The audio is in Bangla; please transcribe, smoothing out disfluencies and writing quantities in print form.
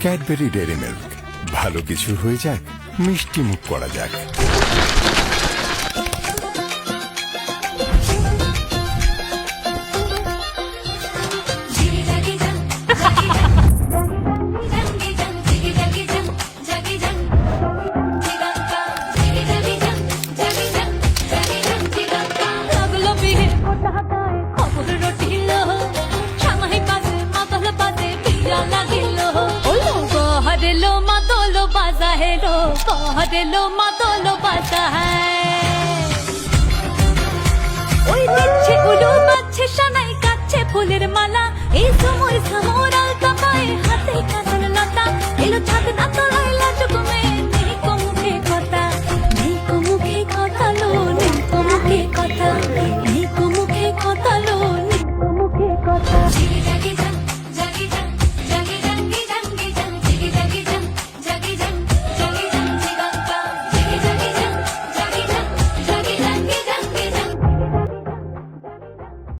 ক্যাডবেরি ডেয়ারি মিল্ক, ভালো কিছু হয়ে যাক, মিষ্টি মুখ করা যাক। लो मातोलो बाजा है लो लो मातोलो बाजा है ওই দিচ্ছে উলু বাজছে সানাই কাচ্ছে ফুলের মালা এই সময় সমরাল কাপায় হাতে কাঁচের লতা এলো ছাদ না তো রইলা